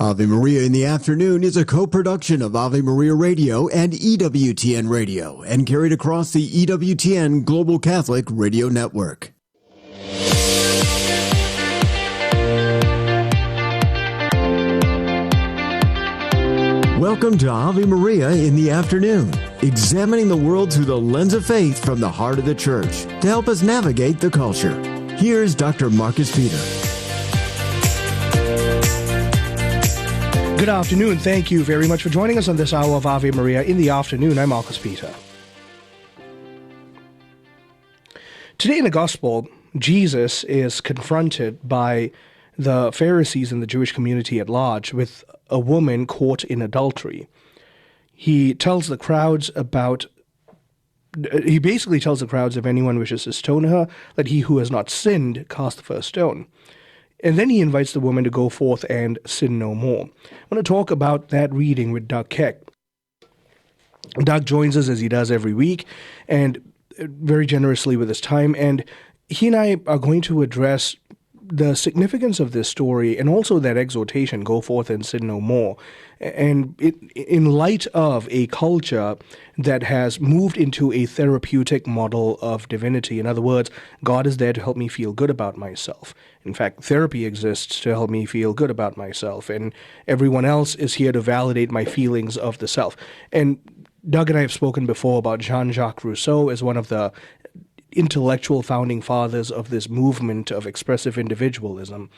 Ave Maria in the Afternoon is a co-production of Ave Maria Radio and EWTN Radio and carried across the EWTN Global Catholic Radio Network. Welcome to Ave Maria in the Afternoon, examining the world through the lens of faith from the heart of the Church to help us navigate the culture. Here's Dr. Marcus Peter. Good afternoon. Thank you very much for joining us on this hour of Ave Maria in the Afternoon. I'm Marcus Peter. Today in the Gospel, Jesus is confronted by the Pharisees and the Jewish community at large with a woman caught in adultery. He basically tells the crowds, if anyone wishes to stone her, let he who has not sinned cast the first stone. And then he invites the woman to go forth and sin no more. I want to talk about that reading with Doug Keck. Doug joins us as he does every week, and very generously with his time. And he and I are going to address the significance of this story and also that exhortation, go forth and sin no more. And in light of a culture that has moved into a therapeutic model of divinity. In other words, God is there to help me feel good about myself. In fact, therapy exists to help me feel good about myself, and everyone else is here to validate my feelings of the self. And Doug and I have spoken before about Jean-Jacques Rousseau as one of the intellectual founding fathers of this movement of expressive individualism.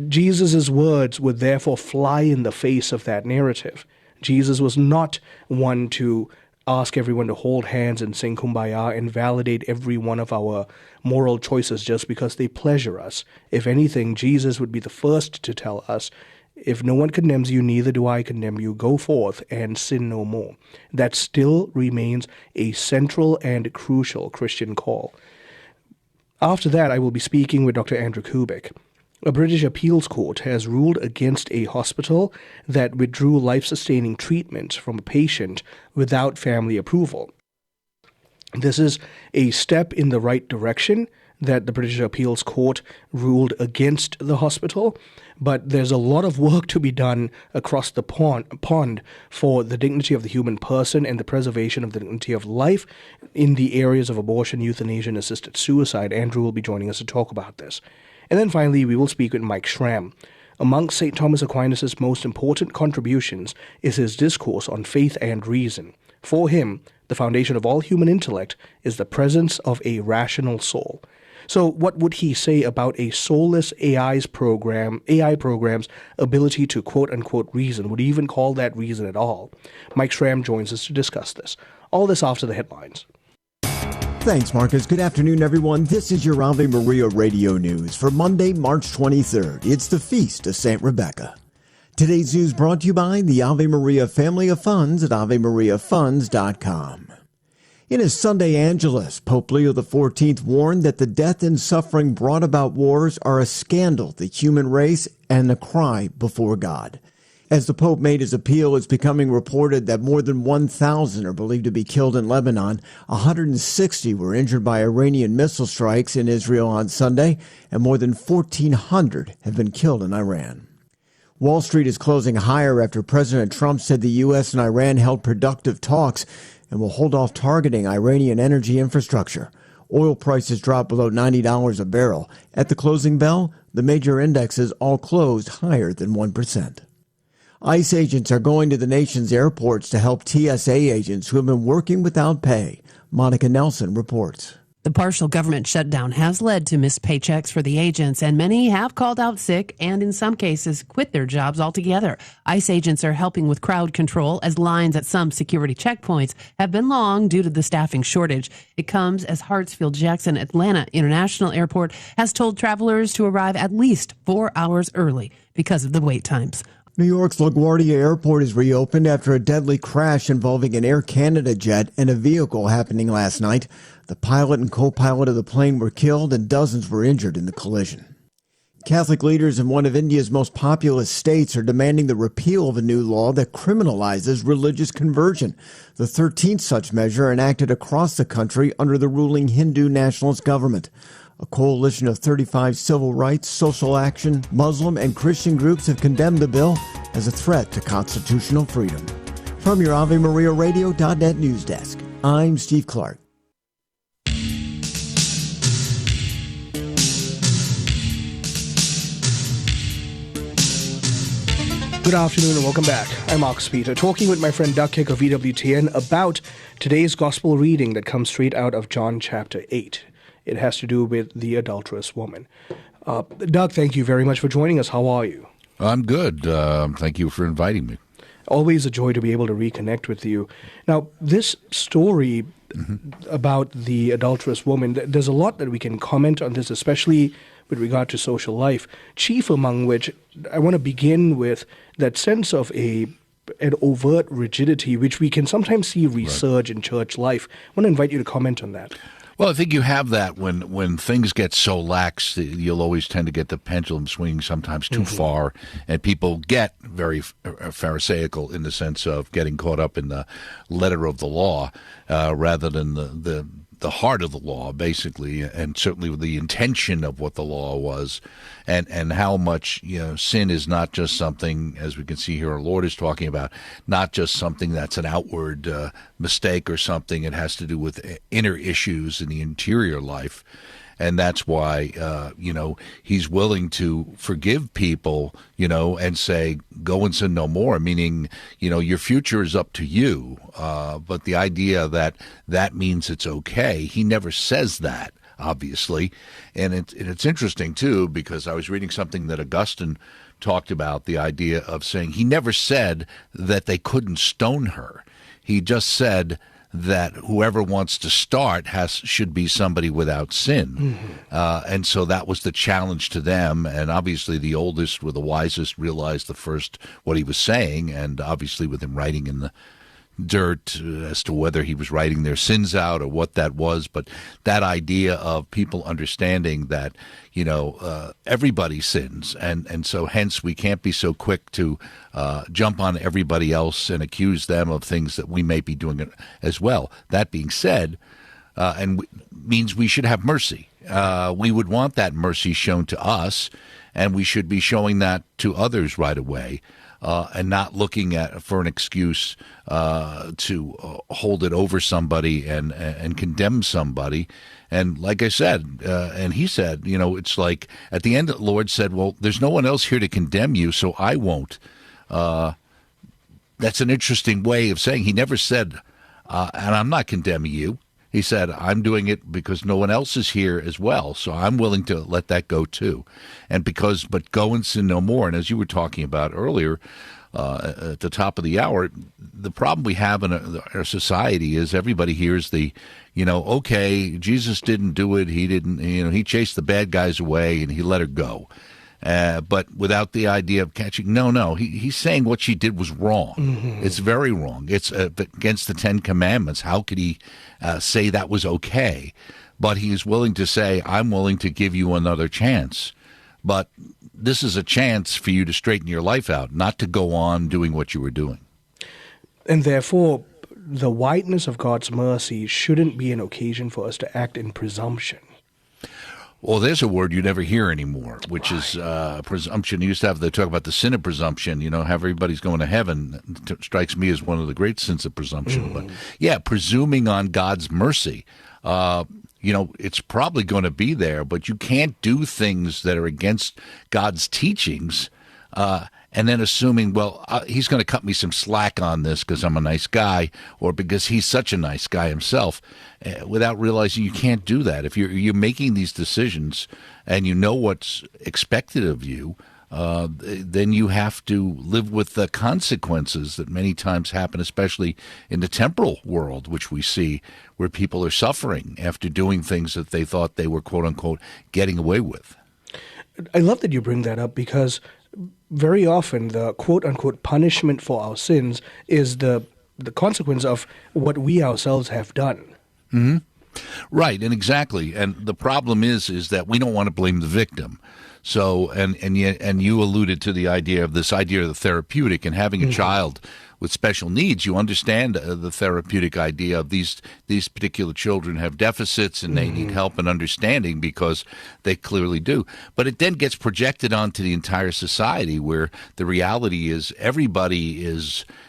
Jesus' words would therefore fly in the face of that narrative. Jesus was not one to ask everyone to hold hands and sing Kumbaya and validate every one of our moral choices just because they pleasure us. If anything, Jesus would be the first to tell us, if no one condemns you, neither do I condemn you. Go forth and sin no more. That still remains a central and crucial Christian call. After that, I will be speaking with Dr. Andrew Kubik. A British appeals court has ruled against a hospital that withdrew life-sustaining treatment from a patient without family approval. This is a step in the right direction that the British appeals court ruled against the hospital, but there's a lot of work to be done across the pond for the dignity of the human person and the preservation of the dignity of life in the areas of abortion, euthanasia, and assisted suicide. Andrew will be joining us to talk about this. And then finally, we will speak with Mike Schramm. Among St. Thomas Aquinas' most important contributions is his discourse on faith and reason. For him, the foundation of all human intellect is the presence of a rational soul. So what would he say about a soulless AI program's ability to quote-unquote reason? Would he even call that reason at all? Mike Schramm joins us to discuss this. All this after the headlines. Thanks, Marcus. Good afternoon, everyone. This is your Ave Maria Radio News for Monday, March 23rd. It's the Feast of St. Rebecca. Today's news brought to you by the Ave Maria Family of Funds at AveMariaFunds.com. In his Sunday Angelus, Pope Leo XIV warned that the death and suffering brought about wars are a scandal to the human race and a cry before God. As the Pope made his appeal, it's becoming reported that more than 1,000 are believed to be killed in Lebanon. 160 were injured by Iranian missile strikes in Israel on Sunday, and more than 1,400 have been killed in Iran. Wall Street is closing higher after President Trump said the U.S. and Iran held productive talks and will hold off targeting Iranian energy infrastructure. Oil prices dropped below $90 a barrel. At the closing bell, the major indexes all closed higher than 1%. ICE agents are going to the nation's airports to help TSA agents who have been working without pay. Monica Nelson reports. The partial government shutdown has led to missed paychecks for the agents, and many have called out sick and, in some cases, quit their jobs altogether. ICE agents are helping with crowd control as lines at some security checkpoints have been long due to the staffing shortage. It comes as Hartsfield-Jackson Atlanta International Airport has told travelers to arrive at least 4 hours early because of the wait times. New York's LaGuardia Airport is reopened after a deadly crash involving an Air Canada jet and a vehicle happening last night. The pilot and co-pilot of the plane were killed and dozens were injured in the collision. Catholic leaders in one of India's most populous states are demanding the repeal of a new law that criminalizes religious conversion. The 13th such measure enacted across the country under the ruling Hindu nationalist government. A coalition of 35 civil rights, social action, Muslim, and Christian groups have condemned the bill as a threat to constitutional freedom. From your AveMariaRadio.net news desk, I'm Steve Clark. Good afternoon and welcome back. I'm Mark Speter, talking with my friend Doug Keck of EWTN about today's gospel reading that comes straight out of John chapter 8. It has to do with the adulterous woman. Doug, thank you very much for joining us. How are you? I'm good. Thank you for inviting me. Always a joy to be able to reconnect with you. Now, this story about the adulterous woman, there's a lot that we can comment on this, especially with regard to social life, chief among which I want to begin with that sense of an overt rigidity, which we can sometimes see resurge in church life. I want to invite you to comment on that. Well, I think you have that when things get so lax, you'll always tend to get the pendulum swinging sometimes too far, and people get very pharisaical in the sense of getting caught up in the letter of the law rather than the heart of the law, basically, and certainly with the intention of what the law was, and how much sin is not just something, as we can see here, our Lord is talking about, not just something that's an outward mistake or something. It has to do with inner issues in the interior life. And that's why, he's willing to forgive people, and say, go and sin no more, meaning, your future is up to you. But the idea that means it's okay, he never says that, obviously. And it's interesting, too, because I was reading something that Augustine talked about, the idea of saying he never said that they couldn't stone her. He just said that whoever wants to start should be somebody without sin. And so that was the challenge to them. And obviously the oldest or the wisest realized the first what he was saying, and obviously with him writing in the dirt as to whether he was writing their sins out or what that was. But that idea of people understanding that, everybody sins. And so hence we can't be so quick to jump on everybody else and accuse them of things that we may be doing as well. That being said, means we should have mercy. We would want that mercy shown to us, and we should be showing that to others right away. And not looking for an excuse to hold it over somebody and condemn somebody. And like I said, and he said, it's like at the end the Lord said, well, there's no one else here to condemn you, so I won't. That's an interesting way of saying. He never said, and I'm not condemning you. He said, I'm doing it because no one else is here as well, so I'm willing to let that go too. But go and sin no more. And as you were talking about earlier, at the top of the hour, the problem we have in our society is everybody hears okay, Jesus didn't do it. He didn't, he chased the bad guys away and he let her go. But without the idea of catching, no, he's saying what she did was wrong. It's very wrong. It's against the Ten Commandments. How could he say that was okay? But he is willing to say, I'm willing to give you another chance. But this is a chance for you to straighten your life out, not to go on doing what you were doing. And therefore, the wideness of God's mercy shouldn't be an occasion for us to act in presumption. Well, there's a word you never hear anymore, which is presumption. You used to they talk about the sin of presumption, have everybody's going to heaven. It strikes me as one of the great sins of presumption. But yeah, presuming on God's mercy. It's probably going to be there, but you can't do things that are against God's teachings and then assuming, he's going to cut me some slack on this because I'm a nice guy or because he's such a nice guy himself, without realizing you can't do that. If you're making these decisions and you know what's expected of you, then you have to live with the consequences that many times happen, especially in the temporal world, which we see where people are suffering after doing things that they thought they were, quote unquote, getting away with. I love that you bring that up because very often the quote unquote punishment for our sins is the consequence of what we ourselves have done. Mm-hmm. Right, and exactly. And the problem is that we don't want to blame the victim. So, and you alluded to the idea of the therapeutic and having a child with special needs, you understand the therapeutic idea of these particular children have deficits and they need help and understanding, because they clearly do. But it then gets projected onto the entire society, where the reality is everybody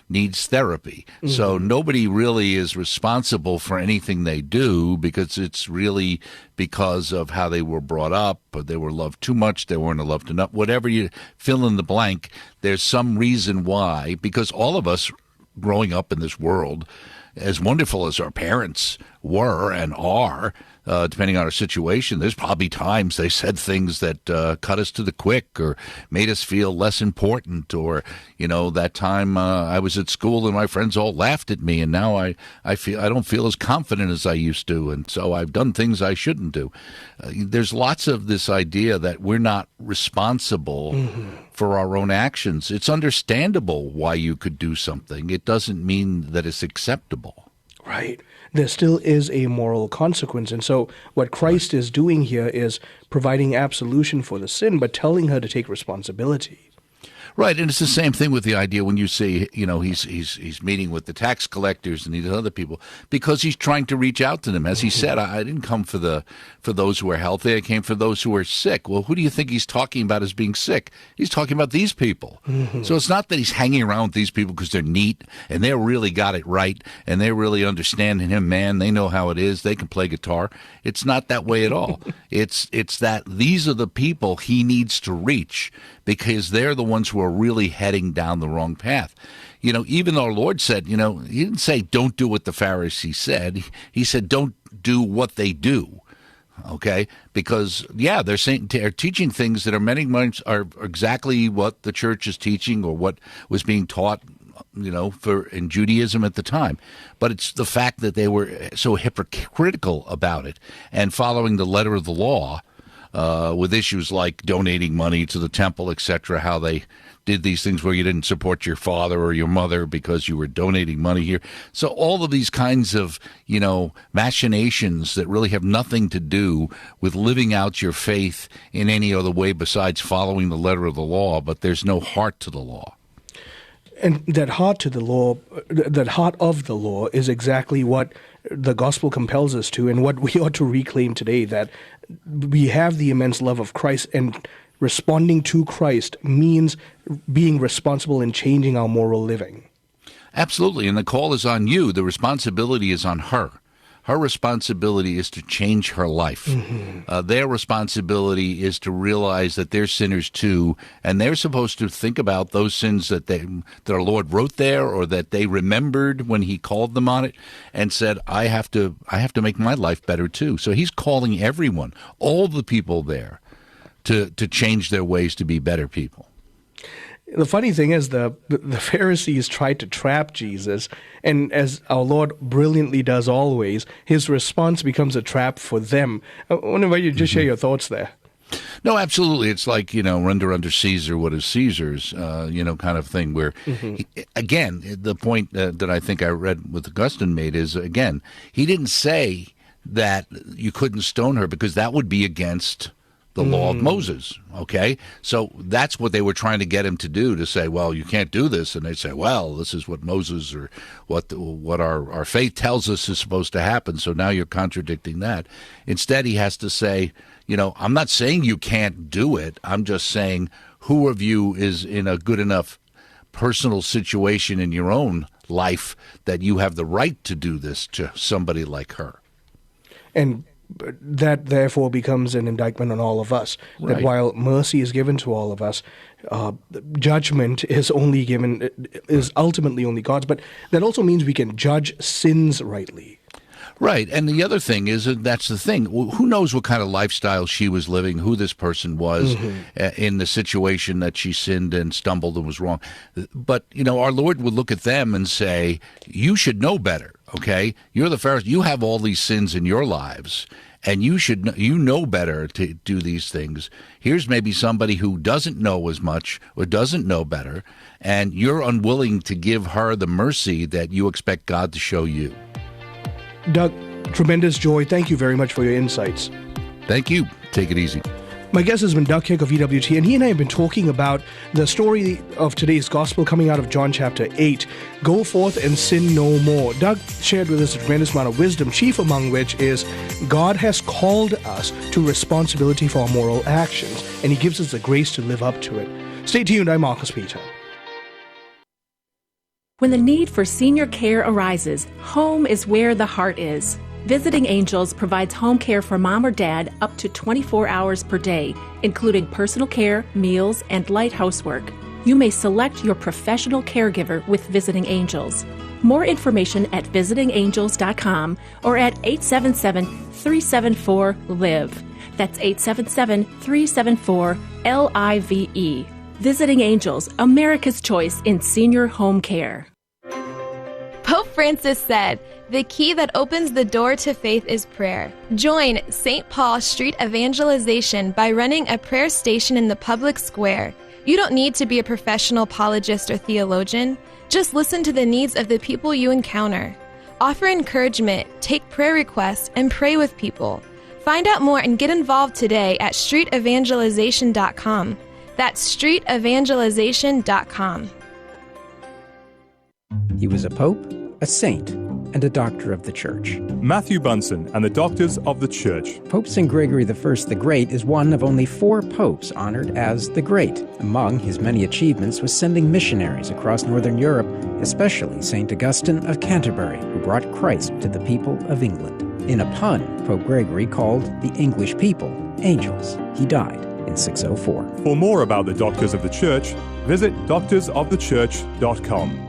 needs therapy. So nobody really is responsible for anything they do, because it's really because of how they were brought up, or they were loved too much, they weren't loved enough. Whatever you fill in the blank, there's some reason why, because all of us growing up in this world, as wonderful as our parents were and are, depending on our situation, there's probably times they said things that cut us to the quick or made us feel less important, or, that time I was at school and my friends all laughed at me, and now I don't feel as confident as I used to, and so I've done things I shouldn't do. There's lots of this idea that we're not responsible for our own actions. It's understandable why you could do something. It doesn't mean that it's acceptable. Right. There still is a moral consequence. And so what Christ is doing here is providing absolution for the sin, but telling her to take responsibility. Right, and it's the same thing with the idea when you say, he's meeting with the tax collectors and these other people, because he's trying to reach out to them. As he said, I didn't come for those who are healthy, I came for those who are sick. Well, who do you think he's talking about as being sick? He's talking about these people. So it's not that he's hanging around with these people because they're neat and they really got it right and they really understand him, man. They know how it is. They can play guitar. It's not that way at all. It's that these are the people he needs to reach, because they're the ones who are really heading down the wrong path. Even though our Lord said, he didn't say don't do what the Pharisees said. He said don't do what they do. Okay? Because, they're teaching things that are exactly what the church is teaching, or what was being taught, in Judaism at the time. But it's the fact that they were so hypocritical about it and following the letter of the law, with issues like donating money to the temple, etc., how they did these things where you didn't support your father or your mother because you were donating money here. So all of these kinds of, machinations that really have nothing to do with living out your faith in any other way besides following the letter of the law, but there's no heart to the law. And that heart of the law is exactly what the gospel compels us to, and what we ought to reclaim today, that we have the immense love of Christ, and responding to Christ means being responsible in changing our moral living. Absolutely, and the call is on you. The responsibility is on her. Her responsibility is to change her life. Their responsibility is to realize that they're sinners too, and they're supposed to think about those sins that our Lord wrote there, or that they remembered when he called them on it, and said, I have to make my life better too. So he's calling everyone, all the people there, to change their ways to be better people. The funny thing is, the Pharisees tried to trap Jesus, and as our Lord brilliantly does always, his response becomes a trap for them. I wonder if you just share your thoughts there. No, absolutely. It's like, render unto Caesar what is Caesar's, kind of thing, where, again, the point that I think I read what Augustine made is, again, he didn't say that you couldn't stone her, because that would be against the law of Moses, okay? So that's what they were trying to get him to do, to say, well, you can't do this. And they'd say, well, this is what Moses, or what our faith tells us is supposed to happen, so now you're contradicting that. Instead, he has to say, I'm not saying you can't do it. I'm just saying, who of you is in a good enough personal situation in your own life that you have the right to do this to somebody like her? And that therefore becomes an indictment on all of us. Right. That while mercy is given to all of us, judgment is ultimately only God's. But that also means we can judge sins rightly. Right. And the other thing is, that's the thing, who knows what kind of lifestyle she was living, who this person was in the situation that she sinned and stumbled and was wrong. But, our Lord would look at them and say, you should know better, okay? You're the Pharisee. You have all these sins in your lives, and you know better to do these things. Here's maybe somebody who doesn't know as much or doesn't know better, and you're unwilling to give her the mercy that you expect God to show you. Doug, tremendous joy. Thank you very much for your insights. Thank you. Take it easy. My guest has been Doug Keck of EWT, and he and I have been talking about the story of today's gospel coming out of John chapter 8, Go forth and sin no more. Doug shared with us a tremendous amount of wisdom, chief among which is God has called us to responsibility for our moral actions, and he gives us the grace to live up to it. Stay tuned, I'm Marcus Peter. When the need for senior care arises, home is where the heart is. Visiting Angels provides home care for mom or dad up to 24 hours per day, including personal care, meals, and light housework. You may select your professional caregiver with Visiting Angels. More information at visitingangels.com or at 877-374-LIVE. That's 877-374-LIVE. Visiting Angels, America's choice in senior home care. Pope Francis said, "The key that opens the door to faith is prayer." Join St. Paul Street Evangelization by running a prayer station in the public square. You don't need to be a professional apologist or theologian. Just listen to the needs of the people you encounter. Offer encouragement, take prayer requests, and pray with people. Find out more and get involved today at streetevangelization.com. That's streetevangelization.com. He was a pope, a saint, and a doctor of the Church. Matthew Bunson and the Doctors of the Church. Pope St. Gregory I the Great is one of only 4 popes honored as the Great. Among his many achievements was sending missionaries across Northern Europe, especially St. Augustine of Canterbury, who brought Christ to the people of England. In a pun, Pope Gregory called the English people angels. He died in 604. For more about the Doctors of the Church, visit doctorsofthechurch.com.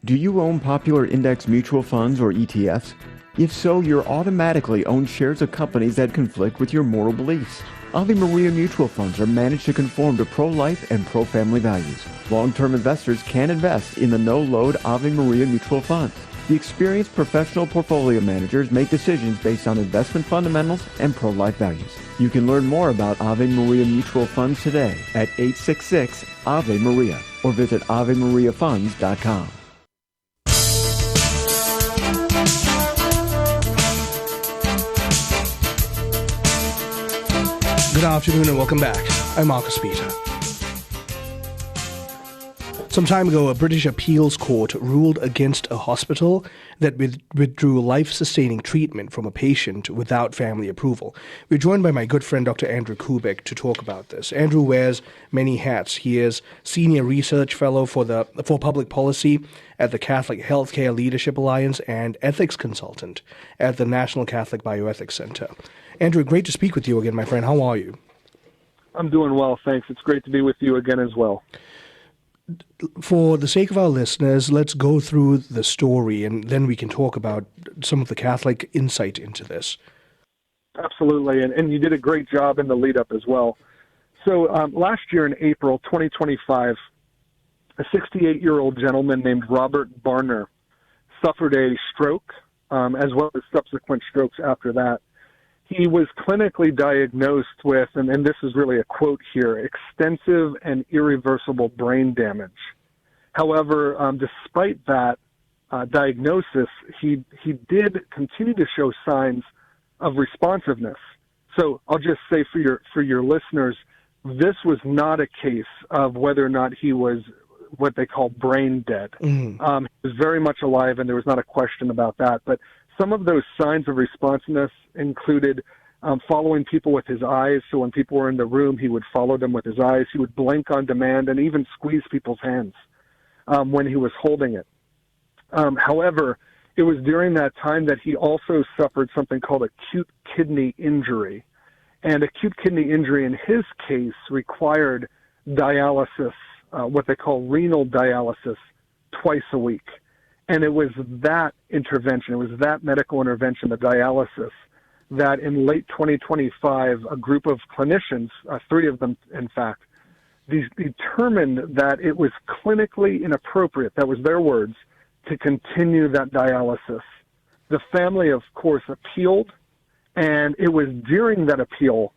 Do you own popular index mutual funds or ETFs? If so, you're automatically own shares of companies that conflict with your moral beliefs. Ave Maria mutual funds are managed to conform to pro-life and pro-family values. Long-term investors can invest in the no-load Ave Maria mutual funds. The experienced professional portfolio managers make decisions based on investment fundamentals and pro-life values. You can learn more about Ave Maria mutual funds today at 866 Ave Maria or visit AveMariaFunds.com. Good afternoon and welcome back. I'm Marcus Peter. Some time ago, a British appeals court ruled against a hospital that withdrew life-sustaining treatment from a patient without family approval. We're joined by my good friend, Dr. Andrew Kubik, to talk about this. Andrew wears many hats. He is Senior Research Fellow for Public Policy at the Catholic Healthcare Leadership Alliance and Ethics Consultant at the National Catholic Bioethics Center. Andrew, great to speak with you again, my friend. How are you? I'm doing well, thanks. It's great to be with you again as well. For the sake of our listeners, let's go through the story and then we can talk about some of the Catholic insight into this. Absolutely, and you did a great job in the lead-up as well. So last year in April 2025, a 68-year-old gentleman named Robert Barner suffered a stroke, as well as subsequent strokes after that. He was clinically diagnosed with, and this is really a quote here, extensive and irreversible brain damage. However, despite that diagnosis, he did continue to show signs of responsiveness. So I'll just say for your listeners, this was not a case of whether or not he was what they call brain dead. He was very much alive, and there was not a question about that. But some of those signs of responsiveness included following people with his eyes. So when people were in the room, he would follow them with his eyes. He would blink on demand and even squeeze people's hands when he was holding it. However, it was during that time that he also suffered something called acute kidney injury. And acute kidney injury in his case required dialysis, what they call renal dialysis, twice a week. And it was that intervention, it was that medical intervention, the dialysis, that in late 2025, a group of clinicians, 3 of them in fact, determined that it was clinically inappropriate, that was their words, to continue that dialysis. The family, of course, appealed, and it was during that appeal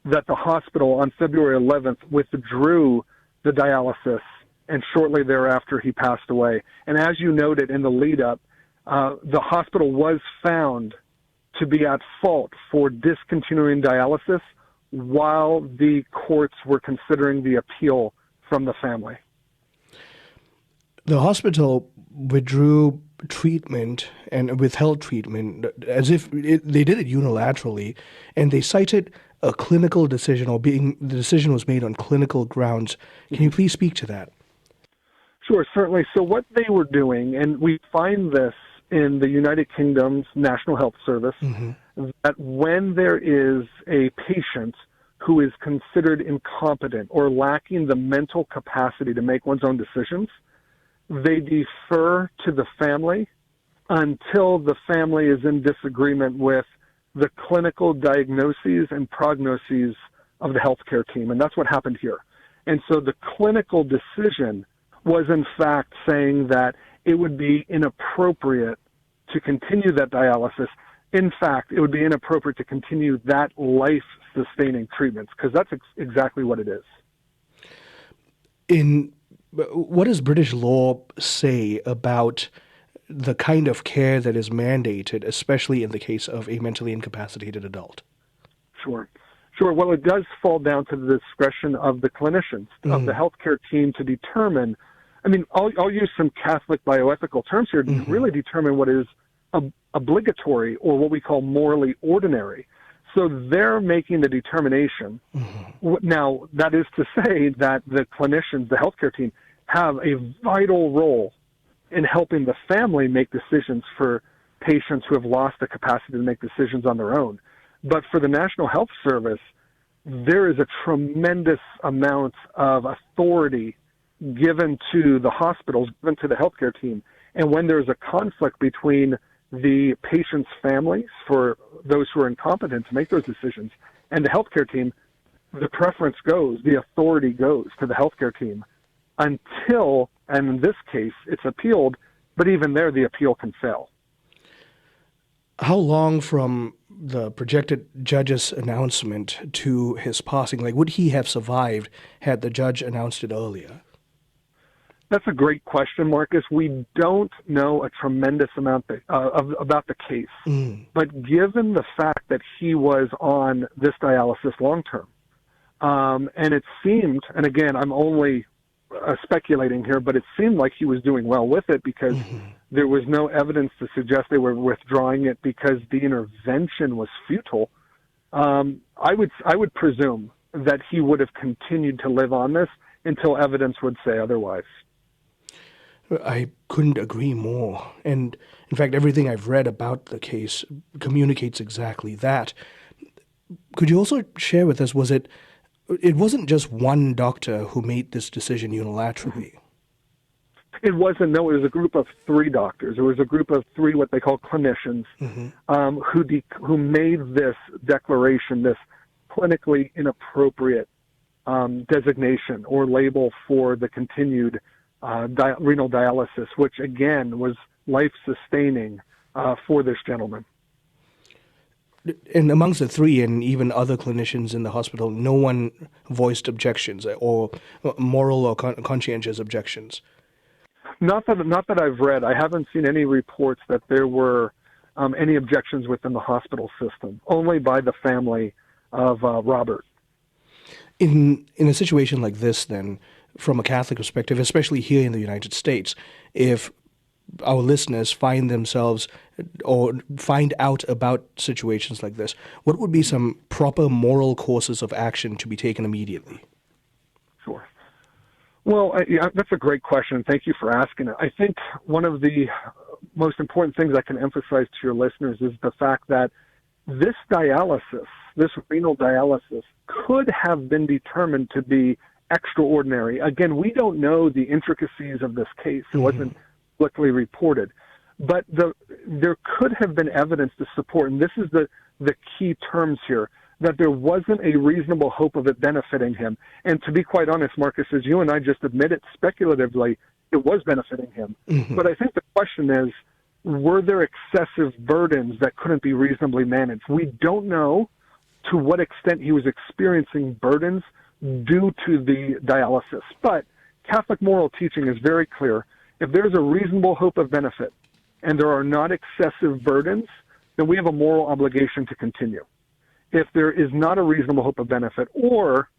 that the hospital on February 11th withdrew the dialysis, and shortly thereafter he passed away. And as you noted in the lead-up, the hospital was found to be at fault for discontinuing dialysis while the courts were considering the appeal from the family. The hospital withdrew treatment and withheld treatment as if they did it unilaterally, and they cited a clinical decision, or the decision was made on clinical grounds. Can you please speak to that? Sure, certainly. So what they were doing, and we find this in the United Kingdom's National Health Service, that when there is a patient who is considered incompetent or lacking the mental capacity to make one's own decisions, they defer to the family until the family is in disagreement with the clinical diagnoses and prognoses of the healthcare team. And that's what happened here. And so the clinical decision was in fact saying that it would be inappropriate to continue that dialysis. In fact, it would be inappropriate to continue that life-sustaining treatments, because that's exactly what it is. What does British law say about the kind of care that is mandated, especially in the case of a mentally incapacitated adult? Sure. Well, it does fall down to the discretion of the clinicians, of the healthcare team to determine. I mean, I'll use some Catholic bioethical terms here to really determine what is obligatory or what we call morally ordinary. So they're making the determination. Now, that is to say that the clinicians, the healthcare team, have a vital role in helping the family make decisions for patients who have lost the capacity to make decisions on their own. But for the National Health Service, there is a tremendous amount of authority given to the hospitals, given to the healthcare team. And when there's a conflict between the patient's families, for those who are incompetent to make those decisions, and the healthcare team, the preference goes, the authority goes to the healthcare team until, and in this case, it's appealed, but even there, the appeal can fail. How long from the projected judge's announcement to his passing, would he have survived had the judge announced it earlier? That's a great question, Marcus. We don't know a tremendous amount about the case. But given the fact that he was on this dialysis long-term, and it seemed, and again, I'm only speculating here, but it seemed like he was doing well with it because there was no evidence to suggest they were withdrawing it because the intervention was futile. I would presume that he would have continued to live on this until evidence would say otherwise. I couldn't agree more. And in fact, everything I've read about the case communicates exactly that. Could you also share with us, it wasn't just one doctor who made this decision unilaterally? It wasn't, no. It was a group of 3 doctors. It was a group of 3 what they call clinicians who made this declaration, this clinically inappropriate designation or label for the continued renal dialysis, which again was life-sustaining for this gentleman. And amongst the 3 and even other clinicians in the hospital, no one voiced objections or moral or conscientious objections? Not that I've read. I haven't seen any reports that there were any objections within the hospital system, only by the family of Robert. In a situation like this, then, from a Catholic perspective, especially here in the United States, if our listeners find themselves or find out about situations like this, what would be some proper moral courses of action to be taken immediately? Sure. Well, that's a great question. Thank you for asking it. I think one of the most important things I can emphasize to your listeners is the fact that this dialysis, this renal dialysis, could have been determined to be extraordinary. Again, we don't know the intricacies of this case. It wasn't publicly reported. But there could have been evidence to support, and this is the key terms here, that there wasn't a reasonable hope of it benefiting him. And to be quite honest, Marcus, as you and I just admitted speculatively, it was benefiting him. But I think the question is, were there excessive burdens that couldn't be reasonably managed? We don't know to what extent he was experiencing burdens due to the dialysis. But Catholic moral teaching is very clear. If there's a reasonable hope of benefit and there are not excessive burdens, then we have a moral obligation to continue. if there is not a reasonable hope of benefit, or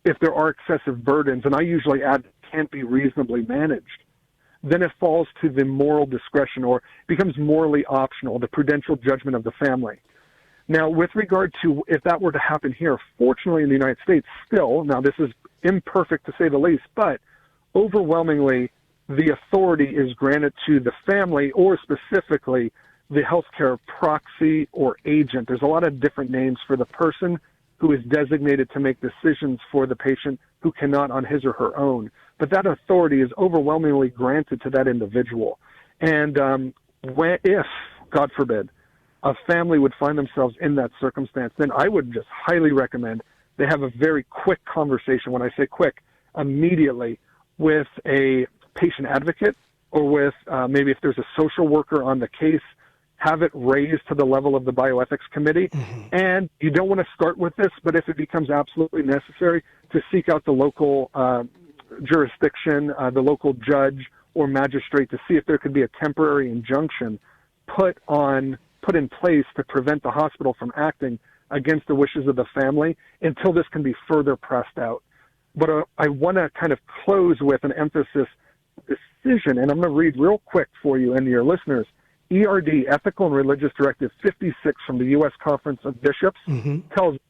if there are excessive burdens, and I usually add can't be reasonably managed, then it falls to the moral discretion or becomes morally optional, the prudential judgment of the family. Now, with regard to if that were to happen here, fortunately in the United States still, now this is imperfect to say the least, but overwhelmingly the authority is granted to the family, or specifically the healthcare proxy or agent. There's a lot of different names for the person who is designated to make decisions for the patient who cannot on his or her own. But that authority is overwhelmingly granted to that individual. And if, God forbid, a family would find themselves in that circumstance, then I would just highly recommend they have a very quick conversation. When I say quick, immediately with a patient advocate, or with maybe if there's a social worker on the case, have it raised to the level of the bioethics committee. Mm-hmm. And you don't want to start with this, but if it becomes absolutely necessary, to seek out the local jurisdiction, the local judge or magistrate, to see if there could be a temporary injunction put in place to prevent the hospital from acting against the wishes of the family until this can be further pressed out. But I want to kind of close with an emphasis decision, and I'm going to read real quick for you and your listeners. ERD, Ethical and Religious Directive 56 from the U.S. Conference of Bishops, tells us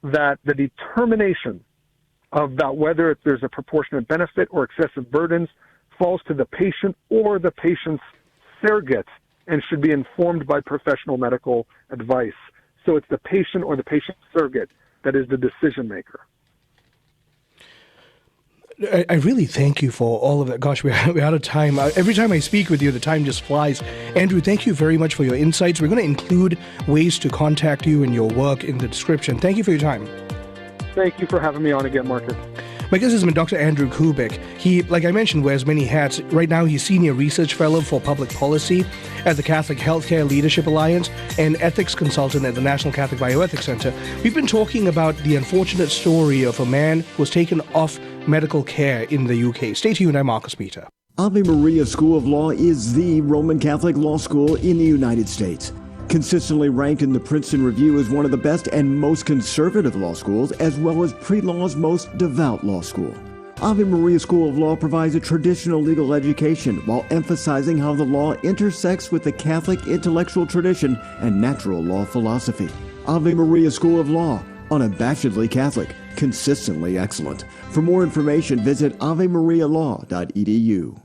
that the determination about whether there's a proportionate benefit or excessive burdens falls to the patient or the patient's surrogate and should be informed by professional medical advice. So it's the patient or the patient's surrogate that is the decision maker. I really thank you for all of that. Gosh, we're out of time. Every time I speak with you, the time just flies. Andrew, thank you very much for your insights. We're going to include ways to contact you and your work in the description. Thank you for your time. Thank you for having me on again, Marcus. My guest has been Dr. Andrew Kubik. He, like I mentioned, wears many hats. Right now, he's Senior Research Fellow for Public Policy at the Catholic Healthcare Leadership Alliance and Ethics Consultant at the National Catholic Bioethics Center. We've been talking about the unfortunate story of a man who was taken off medical care in the UK. Stay tuned, I'm Marcus Peter. Ave Maria School of Law is the Roman Catholic law school in the United States. Consistently ranked in the Princeton Review as one of the best and most conservative law schools, as well as pre-law's most devout law school. Ave Maria School of Law provides a traditional legal education while emphasizing how the law intersects with the Catholic intellectual tradition and natural law philosophy. Ave Maria School of Law, unabashedly Catholic, consistently excellent. For more information, visit avemarialaw.edu.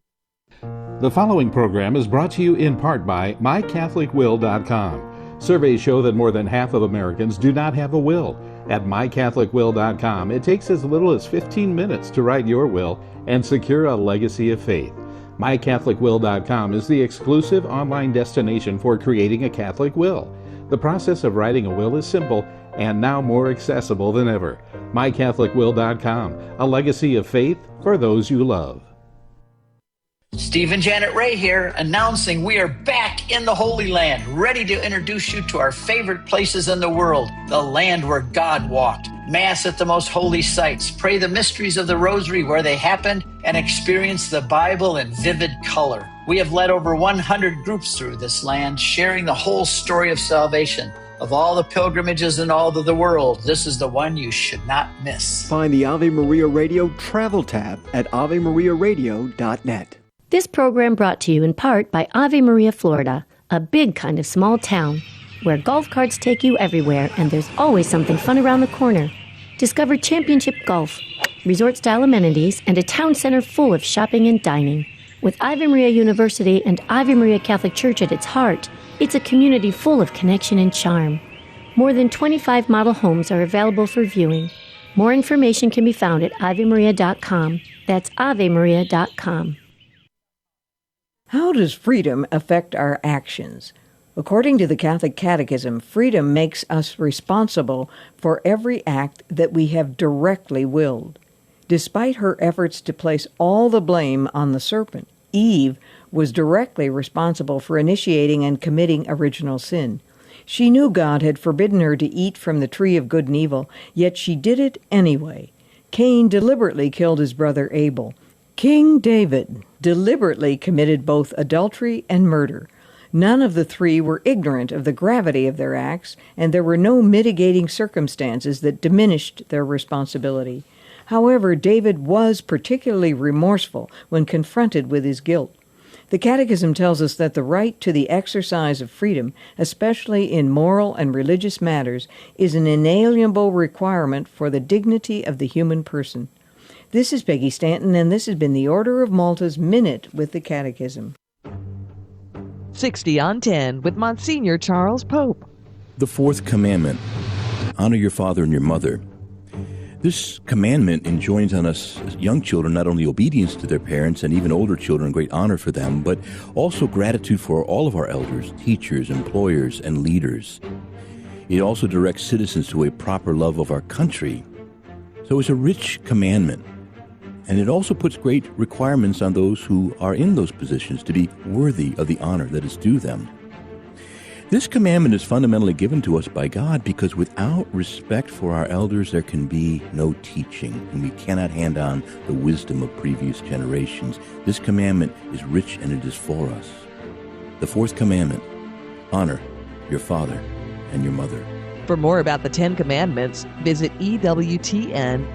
The following program is brought to you in part by MyCatholicWill.com. Surveys show that more than half of Americans do not have a will. At MyCatholicWill.com, it takes as little as 15 minutes to write your will and secure a legacy of faith. MyCatholicWill.com is the exclusive online destination for creating a Catholic will. The process of writing a will is simple and now more accessible than ever. MyCatholicWill.com, a legacy of faith for those you love. Steve and Janet Ray here, announcing we are back in the Holy Land, ready to introduce you to our favorite places in the world, the land where God walked. Mass at the most holy sites, pray the mysteries of the Rosary where they happened, and experience the Bible in vivid color. We have led over 100 groups through this land, sharing the whole story of salvation. Of all the pilgrimages in all of the world, this is the one you should not miss. Find the Ave Maria Radio travel tab at avemariaradio.net. This program brought to you in part by Ave Maria, Florida, a big kind of small town where golf carts take you everywhere and there's always something fun around the corner. Discover championship golf, resort-style amenities, and a town center full of shopping and dining. With Ave Maria University and Ave Maria Catholic Church at its heart, it's a community full of connection and charm. More than 25 model homes are available for viewing. More information can be found at avemaria.com. That's avemaria.com. How does freedom affect our actions? According to the Catholic Catechism, freedom makes us responsible for every act that we have directly willed. Despite her efforts to place all the blame on the serpent, Eve was directly responsible for initiating and committing original sin. She knew God had forbidden her to eat from the tree of good and evil, yet she did it anyway. Cain deliberately killed his brother Abel. King David deliberately committed both adultery and murder. None of the three were ignorant of the gravity of their acts, and there were no mitigating circumstances that diminished their responsibility. However, David was particularly remorseful when confronted with his guilt. The Catechism tells us that the right to the exercise of freedom, especially in moral and religious matters, is an inalienable requirement for the dignity of the human person. This is Peggy Stanton, and this has been the Order of Malta's Minute with the Catechism. 60 on 10 with Monsignor Charles Pope. The fourth commandment, honor your father and your mother. This commandment enjoins on us as young children not only obedience to their parents and even older children, great honor for them, but also gratitude for all of our elders, teachers, employers, and leaders. It also directs citizens to a proper love of our country. So it's a rich commandment. And it also puts great requirements on those who are in those positions to be worthy of the honor that is due them. This commandment is fundamentally given to us by God because without respect for our elders, there can be no teaching, and we cannot hand on the wisdom of previous generations. This commandment is rich and it is for us. The fourth commandment, honor your father and your mother. For more about the 10 Commandments, visit EWTNRC.com.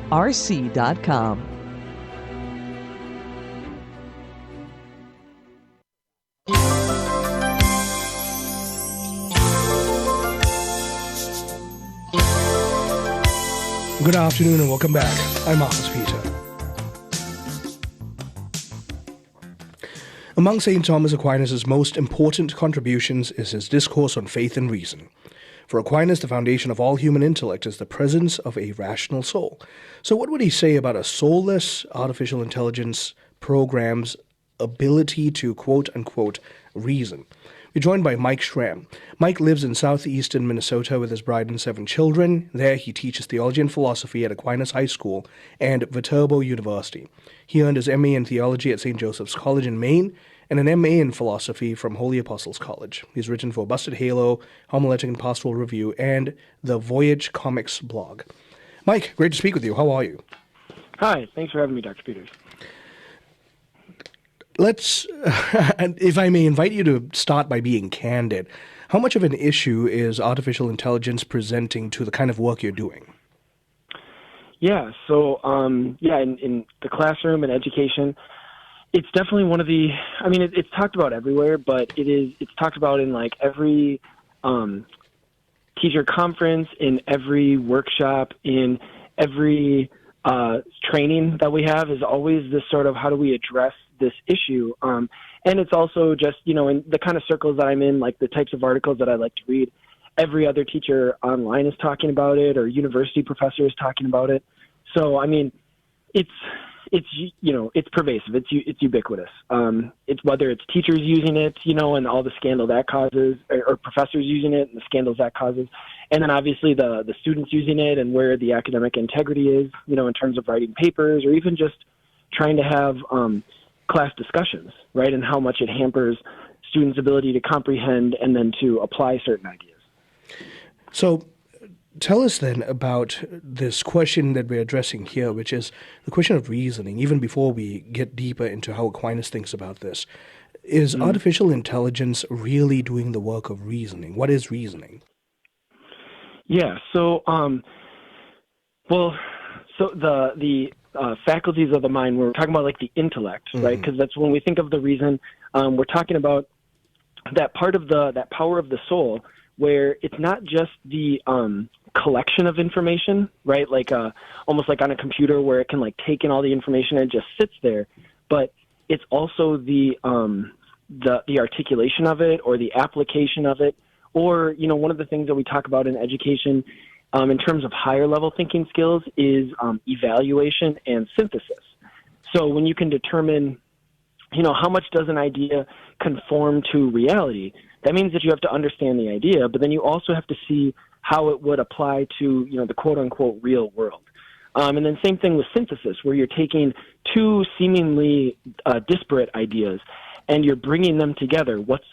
Good afternoon and welcome back. I'm Marcus Peter. Among St. Thomas Aquinas' most important contributions is his discourse on faith and reason. For Aquinas, the foundation of all human intellect is the presence of a rational soul. So what would he say about a soulless artificial intelligence program's ability to quote-unquote reason? We're joined by Mike Schramm. Mike lives in southeastern Minnesota with his bride and 7 children. There he teaches theology and philosophy at Aquinas High School and Viterbo University. He earned his MA in theology at St. Joseph's College in Maine and an MA in philosophy from Holy Apostles College. He's written for Busted Halo, Homiletic and Pastoral Review, and the Voyage Comics blog. Mike, great to speak with you. How are you? Hi, thanks for having me, Dr. Peters. Let's, if I may invite you to start by being candid. How much of an issue is artificial intelligence presenting to the kind of work you're doing? Yeah, so, in the classroom and education, it's definitely one of the, it's talked about everywhere, but it's talked about in like every teacher conference, in every workshop, in every training that we have is always this sort of how do we address this issue. And it's also just, in the kind of circles that I'm in, like the types of articles that I like to read, every other teacher online is talking about it or university professor is talking about it. So, it's pervasive. It's ubiquitous. It's whether it's teachers using it, and all the scandal that causes, or professors using it and the scandals that causes. And then obviously the students using it and where the academic integrity is, in terms of writing papers or even just trying to have class discussions, right? And how much it hampers students' ability to comprehend and then to apply certain ideas. So tell us then about this question that we're addressing here, which is the question of reasoning, even before we get deeper into how Aquinas thinks about this. Is artificial intelligence really doing the work of reasoning? What is reasoning? Yeah, so, the faculties of the mind, we're talking about like the intellect, right? Because that's when we think of the reason, we're talking about that part of that power of the soul where it's not just the collection of information, right? Like almost like on a computer where it can like take in all the information and it just sits there, but it's also the articulation of it or the application of it, or one of the things that we talk about in education in terms of higher level thinking skills is evaluation and synthesis. So when you can determine, how much does an idea conform to reality, that means that you have to understand the idea, but then you also have to see how it would apply to, the quote unquote real world. And then same thing with synthesis, where you're taking two seemingly disparate ideas and you're bringing them together. What's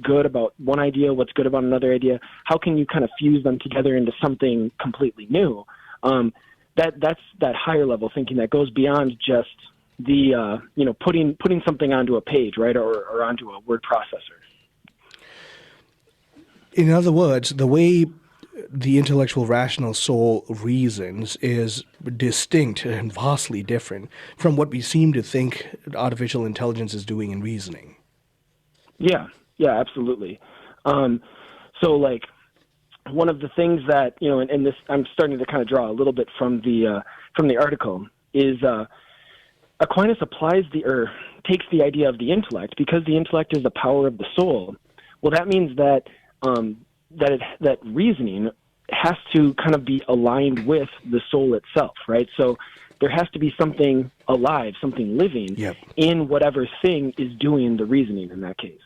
good about one idea? What's good about another idea? How can you kind of fuse them together into something completely new? That's that higher level thinking that goes beyond just the putting something onto a page, right, or onto a word processor. In other words, the way the intellectual rational soul reasons is distinct and vastly different from what we seem to think artificial intelligence is doing in reasoning. Yeah, absolutely. So, like, one of the things that, and this, I'm starting to kind of draw a little bit from the article, is Aquinas takes the idea of the intellect, because the intellect is the power of the soul. Well, that means that that reasoning has to kind of be aligned with the soul itself, right? So there has to be something alive, something living in whatever thing is doing the reasoning in that case.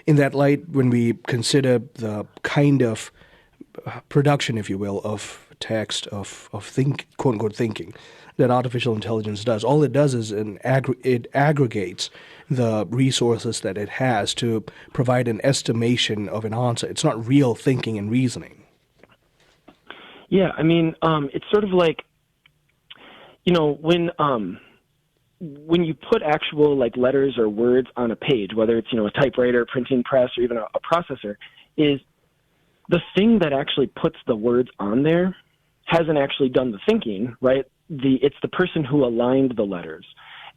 In that light, when we consider the kind of production, if you will, of text, of quote-unquote thinking that artificial intelligence does, all it does is it aggregates the resources that it has to provide an estimation of an answer. It's not real thinking and reasoning. Yeah, I mean, it's sort of like, when you put actual like letters or words on a page, whether it's, a typewriter, printing press, or even a processor, is the thing that actually puts the words on there hasn't actually done the thinking, right? It's the person who aligned the letters.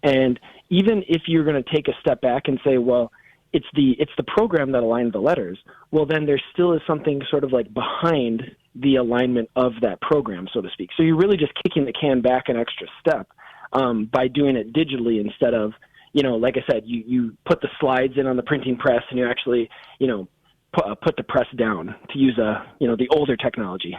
And even if you're going to take a step back and say, well, it's the program that aligned the letters, well, then there still is something sort of like behind the alignment of that program, so to speak. So you're really just kicking the can back an extra step by doing it digitally instead of, like I said, you put the slides in on the printing press and you actually, put the press down, to use the older technology.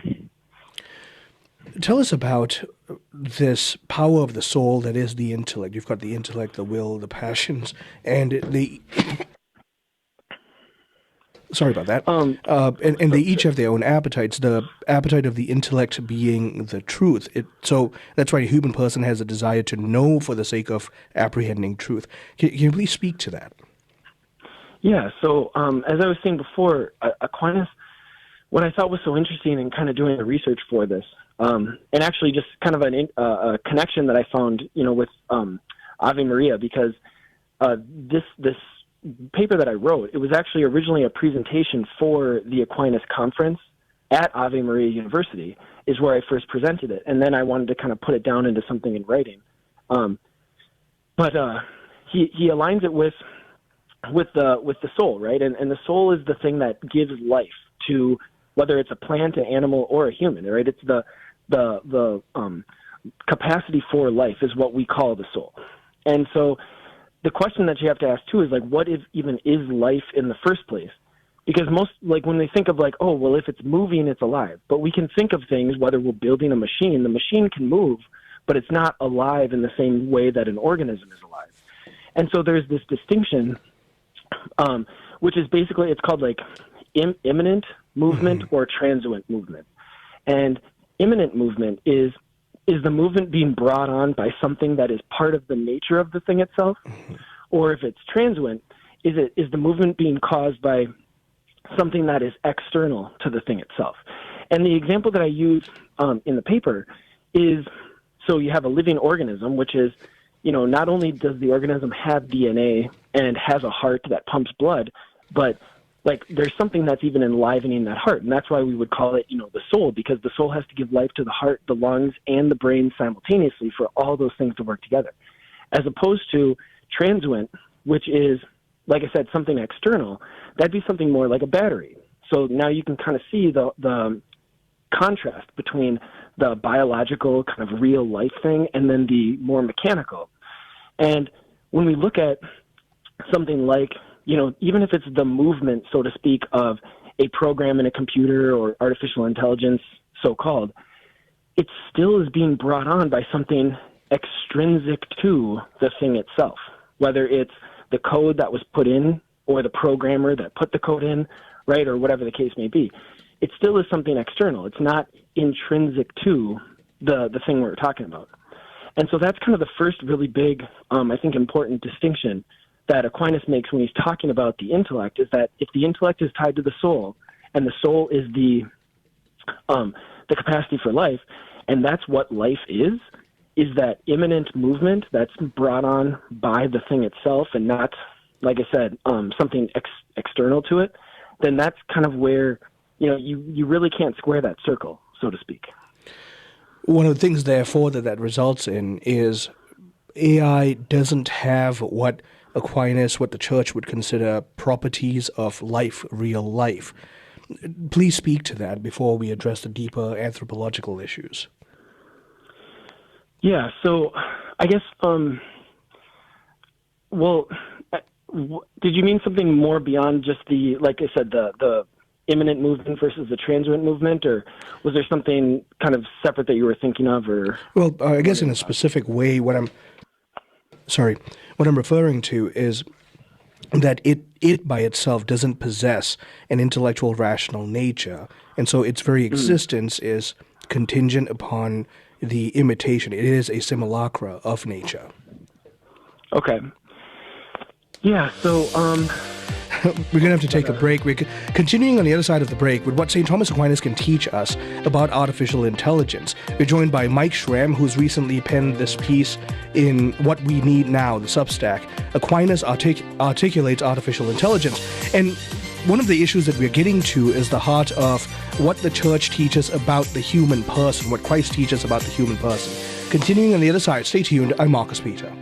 Tell us about this power of the soul that is the intellect. You've got the intellect, the will, the passions, and the... Sorry about that. And they each have their own appetites, the appetite of the intellect being the truth. So that's why a human person has a desire to know for the sake of apprehending truth. Can you please speak to that? Yeah, so as I was saying before, Aquinas, what I thought was so interesting in kind of doing the research for this, and actually just kind of a connection that I found, with Ave Maria, because this paper that I wrote, it was actually originally a presentation for the Aquinas conference at Ave Maria University, is where I first presented it, and then I wanted to kind of put it down into something in writing. But he aligns it with the soul, right? And the soul is the thing that gives life to, whether it's a plant, an animal, or a human, right? It's the capacity for life is what we call the soul. And so the question that you have to ask too is like, what even is life in the first place? Because most, like, when they think of like, oh, well, if it's moving, it's alive. But we can think of things, whether we're building a machine, the machine can move, but it's not alive in the same way that an organism is alive. And so there's this distinction, which is basically, it's called like immanent movement or transient movement. And immanent movement is the movement being brought on by something that is part of the nature of the thing itself? Or if it's transient, is the movement being caused by something that is external to the thing itself? And the example that I use in the paper is, so you have a living organism, which is, not only does the organism have DNA and has a heart that pumps blood, but like there's something that's even enlivening that heart. And that's why we would call it, the soul, because the soul has to give life to the heart, the lungs, and the brain simultaneously for all those things to work together. As opposed to transient, which is, like I said, something external, that'd be something more like a battery. So now you can kind of see the contrast between the biological kind of real life thing and then the more mechanical. And when we look at something like, even if it's the movement, so to speak, of a program in a computer or artificial intelligence, so-called, it still is being brought on by something extrinsic to the thing itself, whether it's the code that was put in or the programmer that put the code in, right, or whatever the case may be. It still is something external. It's not intrinsic to the thing we're talking about. And so that's kind of the first really big, I think, important distinction that Aquinas makes when he's talking about the intellect, is that if the intellect is tied to the soul, and the soul is the capacity for life, and that's what life is that immanent movement that's brought on by the thing itself and not, like I said, something external to it, then that's kind of where, you really can't square that circle, so to speak. One of the things, therefore, that results in is AI doesn't have what Aquinas, what the church would consider properties of life, real life. Please speak to that before we address the deeper anthropological issues. Yeah, so I guess, did you mean something more beyond just like I said, the imminent movement versus the transient movement, or was there something kind of separate that you were thinking of? Or well, I guess in a specific way, what I'm referring to is that it by itself doesn't possess an intellectual rational nature, and so its very existence is contingent upon the imitation. It is a simulacra of nature. Okay. Yeah, so we're going to have to take a break. We're continuing on the other side of the break with what St. Thomas Aquinas can teach us about artificial intelligence. We're joined by Mike Schramm, who's recently penned this piece in What We Need Now, the Substack. Aquinas articulates artificial intelligence. And one of the issues that we're getting to is the heart of what the church teaches about the human person, what Christ teaches about the human person. Continuing on the other side, stay tuned. I'm Marcus Peter.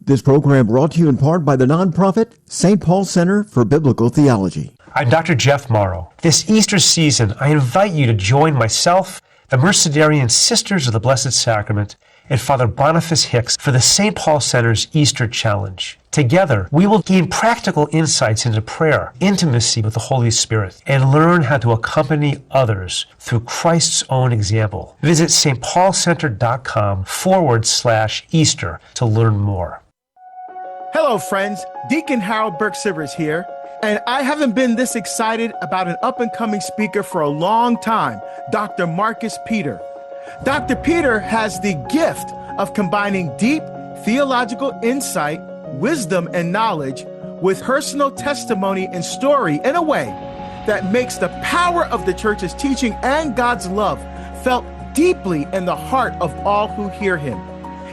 This program brought to you in part by the nonprofit St. Paul Center for Biblical Theology. I'm Dr. Jeff Morrow. This Easter season, I invite you to join myself, the Mercedarian Sisters of the Blessed Sacrament, and Father Boniface Hicks for the St. Paul Center's Easter Challenge. Together, we will gain practical insights into prayer, intimacy with the Holy Spirit, and learn how to accompany others through Christ's own example. Visit stpaulcenter.com/Easter to learn more. Hello, friends. Deacon Harold Burke-Sivers here, and I haven't been this excited about an up-and-coming speaker for a long time, Dr. Marcus Peter. Dr. Peter has the gift of combining deep theological insight, wisdom, and knowledge with personal testimony and story in a way that makes the power of the church's teaching and God's love felt deeply in the heart of all who hear him.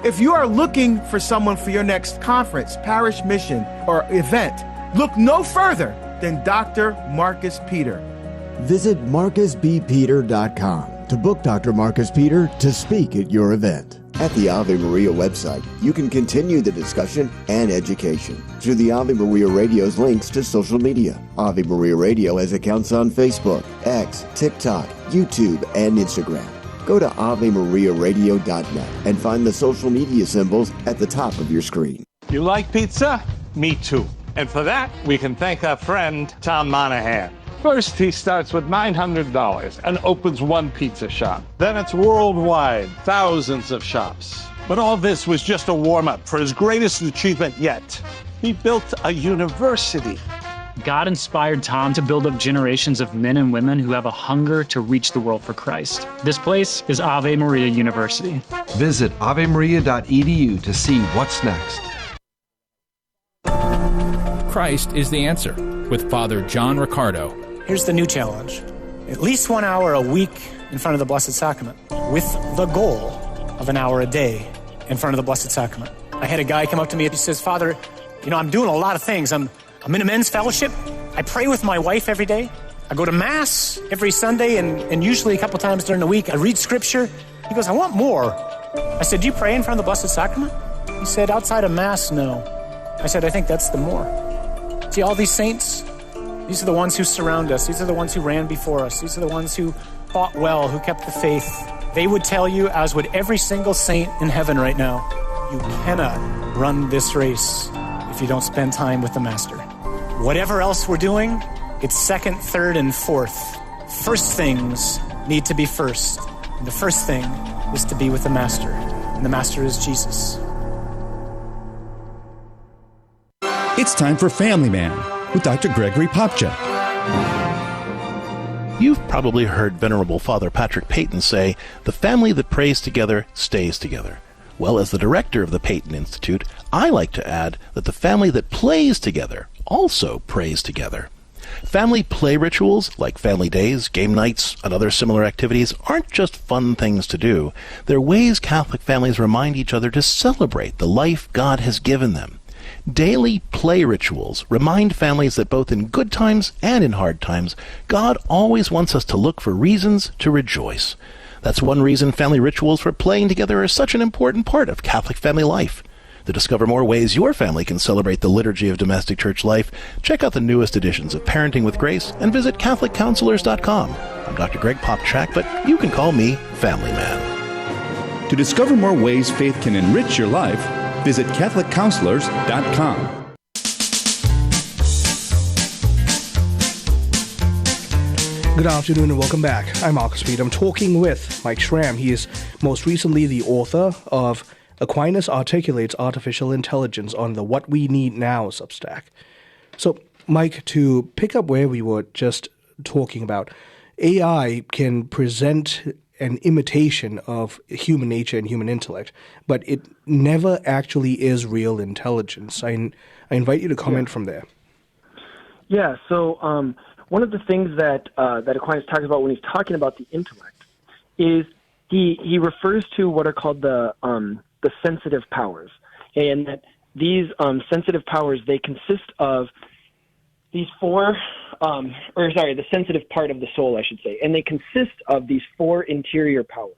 If you are looking for someone for your next conference, parish mission, or event, look no further than Dr. Marcus Peter. Visit marcusbpeter.com to book Dr. Marcus Peter to speak at your event. At the Ave Maria website, you can continue the discussion and education through the Ave Maria Radio's links to social media. Ave Maria Radio has accounts on Facebook, X, TikTok, YouTube, and Instagram. Go to AveMariaRadio.net and find the social media symbols at the top of your screen. You like pizza? Me too. And for that, we can thank our friend, Tom Monahan. First, he starts with $900 and opens one pizza shop. Then it's worldwide, thousands of shops. But all this was just a warm-up for his greatest achievement yet. He built a university. God inspired Tom to build up generations of men and women who have a hunger to reach the world for Christ. This place is Ave Maria University. Visit avemaria.edu to see what's next. Christ is the answer with Father John Riccardo. Here's the new challenge. At least 1 hour a week in front of the Blessed Sacrament, with the goal of an hour a day in front of the Blessed Sacrament. I had a guy come up to me and he says, Father, I'm doing a lot of things. I'm in a men's fellowship. I pray with my wife every day. I go to Mass every Sunday and usually a couple times during the week. I read Scripture. He goes, I want more. I said, do you pray in front of the Blessed Sacrament? He said, outside of Mass, no. I said, I think that's the more. See, all these saints, these are the ones who surround us. These are the ones who ran before us. These are the ones who fought well, who kept the faith. They would tell you, as would every single saint in heaven right now, you cannot run this race if you don't spend time with the Master. Whatever else we're doing, it's second, third, and fourth. First things need to be first. And the first thing is to be with the Master. And the Master is Jesus. It's time for Family Man with Dr. Gregory Popcha. You've probably heard Venerable Father Patrick Peyton say, the family that prays together stays together. Well, as the director of the Peyton Institute, I like to add that the family that plays together also prays together. Family play rituals, like family days, game nights, and other similar activities, aren't just fun things to do. They're ways Catholic families remind each other to celebrate the life God has given them. Daily play rituals remind families that both in good times and in hard times, God always wants us to look for reasons to rejoice. That's one reason family rituals for playing together are such an important part of Catholic family life. To discover more ways your family can celebrate the liturgy of domestic church life, check out the newest editions of Parenting with Grace and visit CatholicCounselors.com. I'm Dr. Greg Popchak, but you can call me Family Man. To discover more ways faith can enrich your life, visit CatholicCounselors.com. Good afternoon and welcome back. I'm Marcus Speed. I'm talking with Mike Schramm. He is most recently the author of Aquinas Articulates Artificial Intelligence on the What We Need Now Substack. So, Mike, to pick up where we were just talking about, AI can present an imitation of human nature and human intellect, but it never actually is real intelligence. I invite you to comment from there. Yeah, so one of the things that Aquinas talks about when he's talking about the intellect is he refers to what are called the sensitive powers, and that these sensitive powers, they consist of these the sensitive part of the soul, I should say, and they consist of these four interior powers.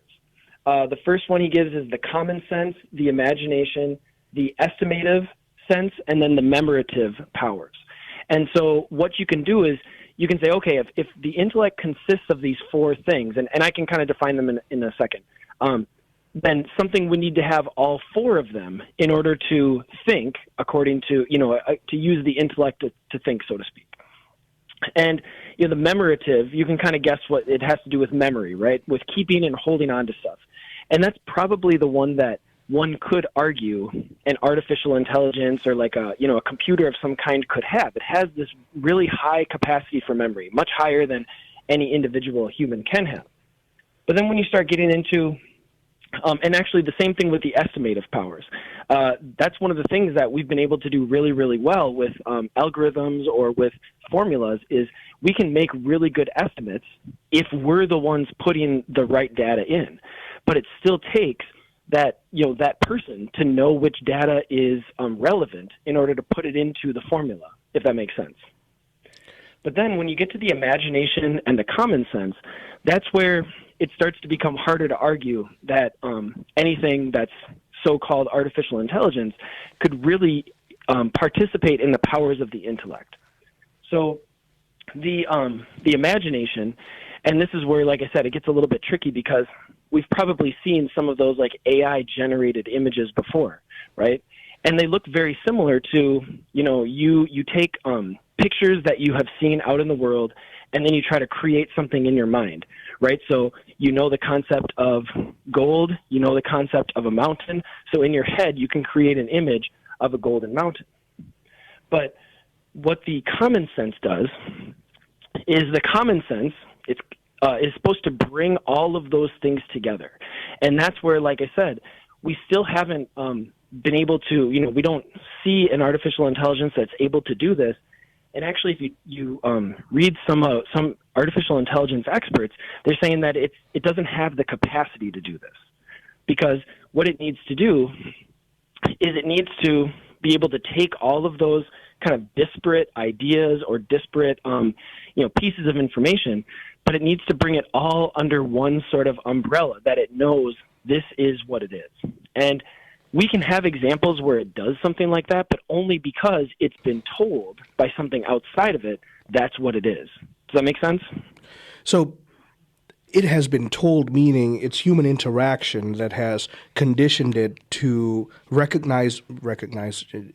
The first one he gives is the common sense, the imagination, the estimative sense, and then the memorative powers. And so what you can do is you can say, okay, if the intellect consists of these four things, and I can kind of define them in a second, then something would need to have all four of them in order to think according to, to use the intellect to think, so to speak. And, the memorative, you can kind of guess what it has to do with memory, right? With keeping and holding on to stuff. And that's probably the one that one could argue an artificial intelligence or like a computer of some kind could have. It has this really high capacity for memory, much higher than any individual human can have. But then when you start getting into, and actually the same thing with the estimative powers, that's one of the things that we've been able to do really, really well with algorithms or with formulas is we can make really good estimates if we're the ones putting the right data in. But it still takes that person to know which data is relevant in order to put it into the formula, if that makes sense. But then when you get to the imagination and the common sense, that's where it starts to become harder to argue that anything that's so-called artificial intelligence could really participate in the powers of the intellect. So the imagination, and this is where, like I said, it gets a little bit tricky because we've probably seen some of those like AI-generated images before, right? And they look very similar to, you take pictures that you have seen out in the world, and then you try to create something in your mind, right? So the concept of gold, the concept of a mountain. So in your head, you can create an image of a golden mountain. But what the common sense does is the common sense, is supposed to bring all of those things together. And that's where, like I said, we still haven't been able to, we don't see an artificial intelligence that's able to do this. And actually, if you read some artificial intelligence experts, they're saying that it doesn't have the capacity to do this. Because what it needs to do is it needs to be able to take all of those kind of disparate ideas or disparate pieces of information, but it needs to bring it all under one sort of umbrella that it knows this is what it is. And we can have examples where it does something like that, but only because it's been told by something outside of it that's what it is. Does that make sense? So it has been told, meaning it's human interaction that has conditioned it to recognize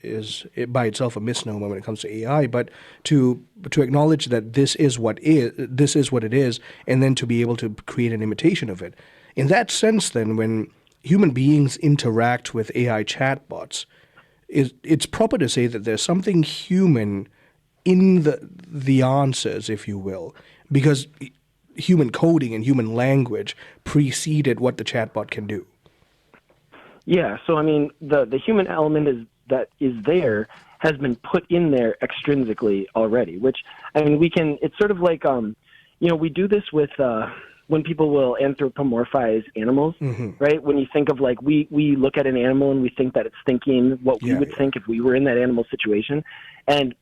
is by itself a misnomer when it comes to AI, but to acknowledge that this is what it is, and then to be able to create an imitation of it. In that sense, then, when human beings interact with AI chatbots, it's proper to say that there's something human in the answers, if you will, because human coding and human language preceded what the chatbot can do. Yeah, so I mean, the human element that is there has been put in there extrinsically already, which, I mean, it's sort of like, we do this with when people will anthropomorphize animals, right? When you think of like, we look at an animal and we think that it's thinking what we would think if we were in that animal situation. And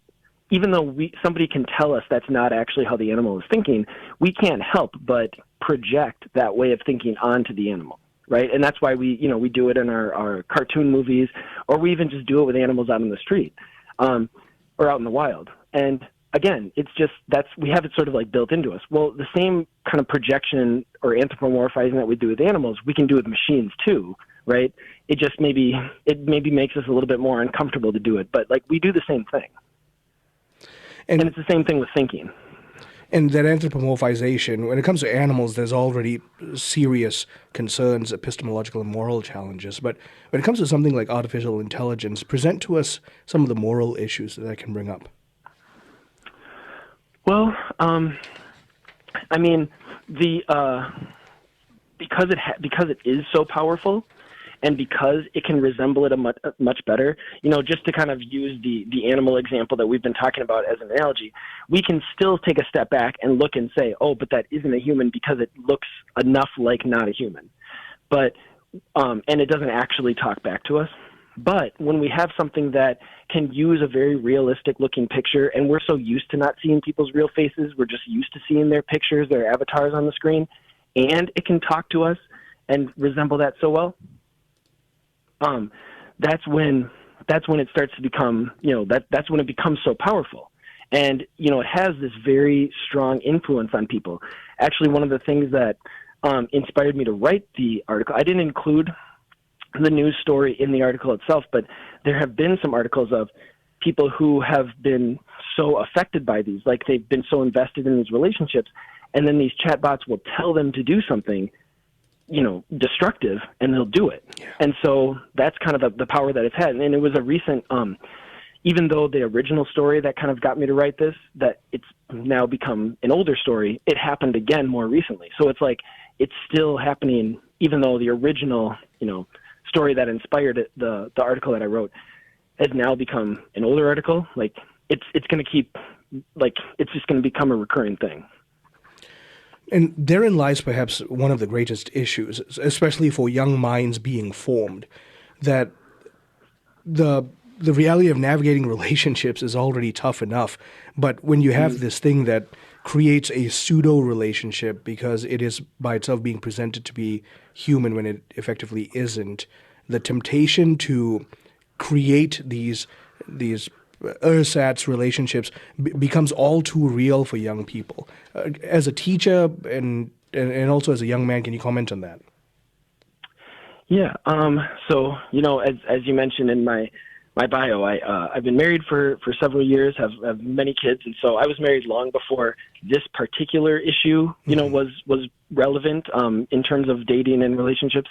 even though somebody can tell us that's not actually how the animal is thinking, we can't help but project that way of thinking onto the animal, right? And that's why we do it in our cartoon movies, or we even just do it with animals out in the street, or out in the wild. And again, it's just we have it sort of like built into us. Well, the same kind of projection or anthropomorphizing that we do with animals, we can do with machines too, right? It just maybe makes us a little bit more uncomfortable to do it, but like we do the same thing. And it's the same thing with thinking. And that anthropomorphization, when it comes to animals, there's already serious concerns, epistemological and moral challenges. But when it comes to something like artificial intelligence, present to us some of the moral issues that can bring up. Well, I mean, because it is so powerful, and because it can resemble it much better, just to kind of use the animal example that we've been talking about as an analogy, we can still take a step back and look and say, oh, but that isn't a human because it looks enough like not a human. But, and it doesn't actually talk back to us. But when we have something that can use a very realistic looking picture, and we're so used to not seeing people's real faces, we're just used to seeing their pictures, their avatars on the screen, and it can talk to us and resemble that so well, that's when it starts to become, that's when it becomes so powerful. And, it has this very strong influence on people. Actually, one of the things that inspired me to write the article, I didn't include the news story in the article itself, but there have been some articles of people who have been so affected by these, like they've been so invested in these relationships, and then these chatbots will tell them to do something destructive, and they'll do it. Yeah. And so that's kind of the power that it's had. And it was a recent, even though the original story that kind of got me to write this, that it's now become an older story, it happened again more recently. So it's like, it's still happening, even though the original, story that inspired it, the article that I wrote, has now become an older article. Like it's going to keep, like, it's just going to become a recurring thing. And therein lies perhaps one of the greatest issues, especially for young minds being formed, that the reality of navigating relationships is already tough enough. But when you have this thing that creates a pseudo-relationship because it is by itself being presented to be human when it effectively isn't, the temptation to create these ersatz relationships becomes all too real for young people. As a teacher and also as a young man, can you comment on that? Yeah. So, as you mentioned in my bio, I've been married for several years, have many kids, and so I was married long before this particular issue, was relevant in terms of dating and relationships,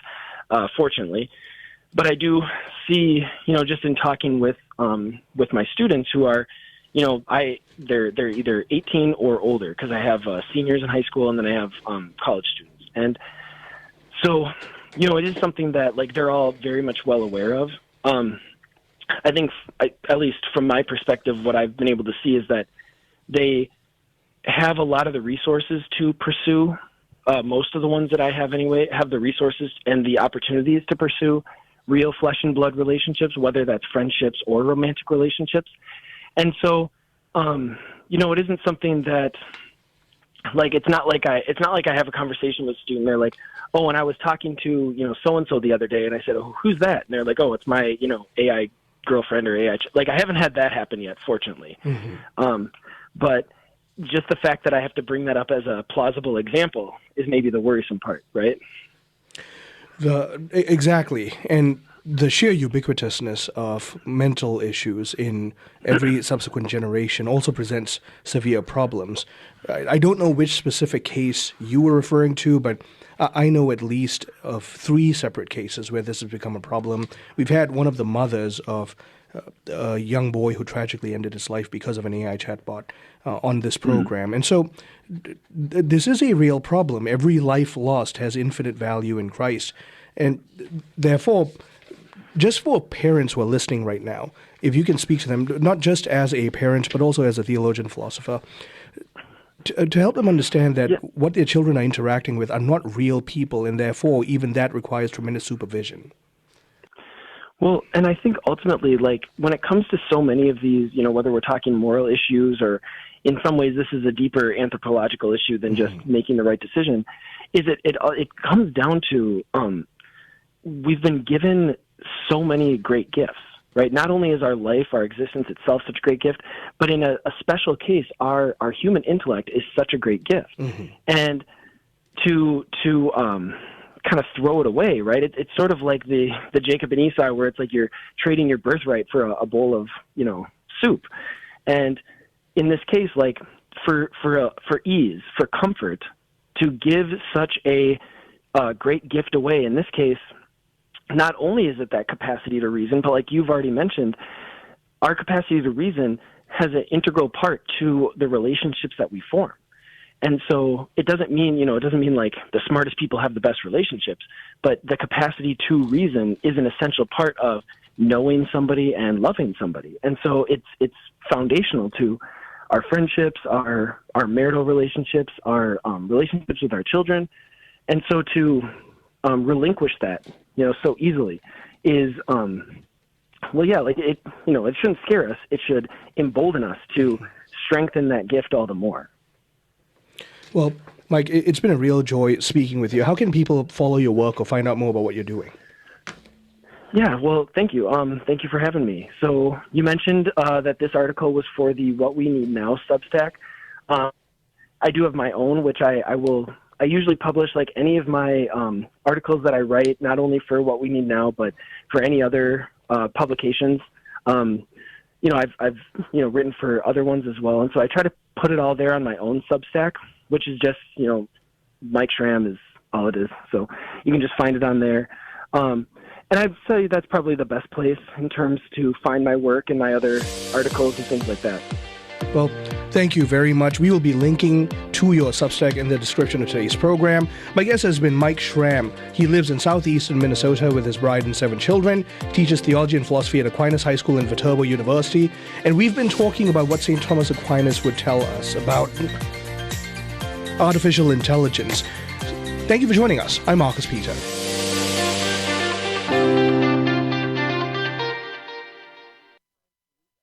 fortunately. But I do see, just in talking with my students who are, they're either 18 or older, because I have seniors in high school and then I have college students, and so it is something that like they're all very much well aware of. I think, at least from my perspective, what I've been able to see is that they have a lot of the resources to pursue. Most of the ones that I have anyway have the resources and the opportunities to pursue real flesh and blood relationships, whether that's friendships or romantic relationships. And so, it isn't something that, like, it's not like I have a conversation with a student. They're like, oh, and I was talking to, so-and-so the other day, and I said, oh, who's that? And they're like, oh, it's my, AI girlfriend or AI. Like, I haven't had that happen yet, fortunately. Mm-hmm. But just the fact that I have to bring that up as a plausible example is maybe the worrisome part, right? Exactly. And the sheer ubiquitousness of mental issues in every subsequent generation also presents severe problems. I don't know which specific case you were referring to, but I know at least of 3 separate cases where this has become a problem. We've had one of the mothers of a young boy who tragically ended his life because of an AI chatbot on this program. And so this is a real problem. Every life lost has infinite value in Christ. And therefore, just for parents who are listening right now, if you can speak to them, not just as a parent, but also as a theologian, philosopher, To help them understand that what their children are interacting with are not real people, and therefore even that requires tremendous supervision. Well, and I think ultimately, like, when it comes to so many of these, whether we're talking moral issues or in some ways this is a deeper anthropological issue than just making the right decision, is it comes down to we've been given so many great gifts, right? Not only is our life, our existence itself such a great gift, but in a special case, our human intellect is such a great gift. And to kind of throw it away, right? It's sort of like the Jacob and Esau, where it's like you're trading your birthright for a bowl of soup. And in this case, like for ease, for comfort, to give such a great gift away. In this case, not only is it that capacity to reason, but like you've already mentioned, our capacity to reason has an integral part to the relationships that we form. And so it doesn't mean, like the smartest people have the best relationships, but the capacity to reason is an essential part of knowing somebody and loving somebody. And so it's foundational to our friendships, our marital relationships, our relationships with our children. And so to relinquish that, so easily is, it shouldn't scare us. It should embolden us to strengthen that gift all the more. Well, Mike, it's been a real joy speaking with you. How can people follow your work or find out more about what you're doing? Yeah, well, thank you. Thank you for having me. So you mentioned that this article was for the What We Need Now Substack. I do have my own, which I usually publish like any of my articles that I write, not only for What We Need Now, but for any other publications. I've written for other ones as well. And so I try to put it all there on my own Substack, which is just, Mike Schramm is all it is. So you can just find it on there. And I'd say that's probably the best place in terms to find my work and my other articles and things like that. Well, thank you very much. We will be linking to your Substack in the description of today's program. My guest has been Mike Schramm. He lives in southeastern Minnesota with his bride and 7 children, teaches theology and philosophy at Aquinas High School and Viterbo University, and we've been talking about what St. Thomas Aquinas would tell us about artificial intelligence. Thank you for joining us. I'm Marcus Peter.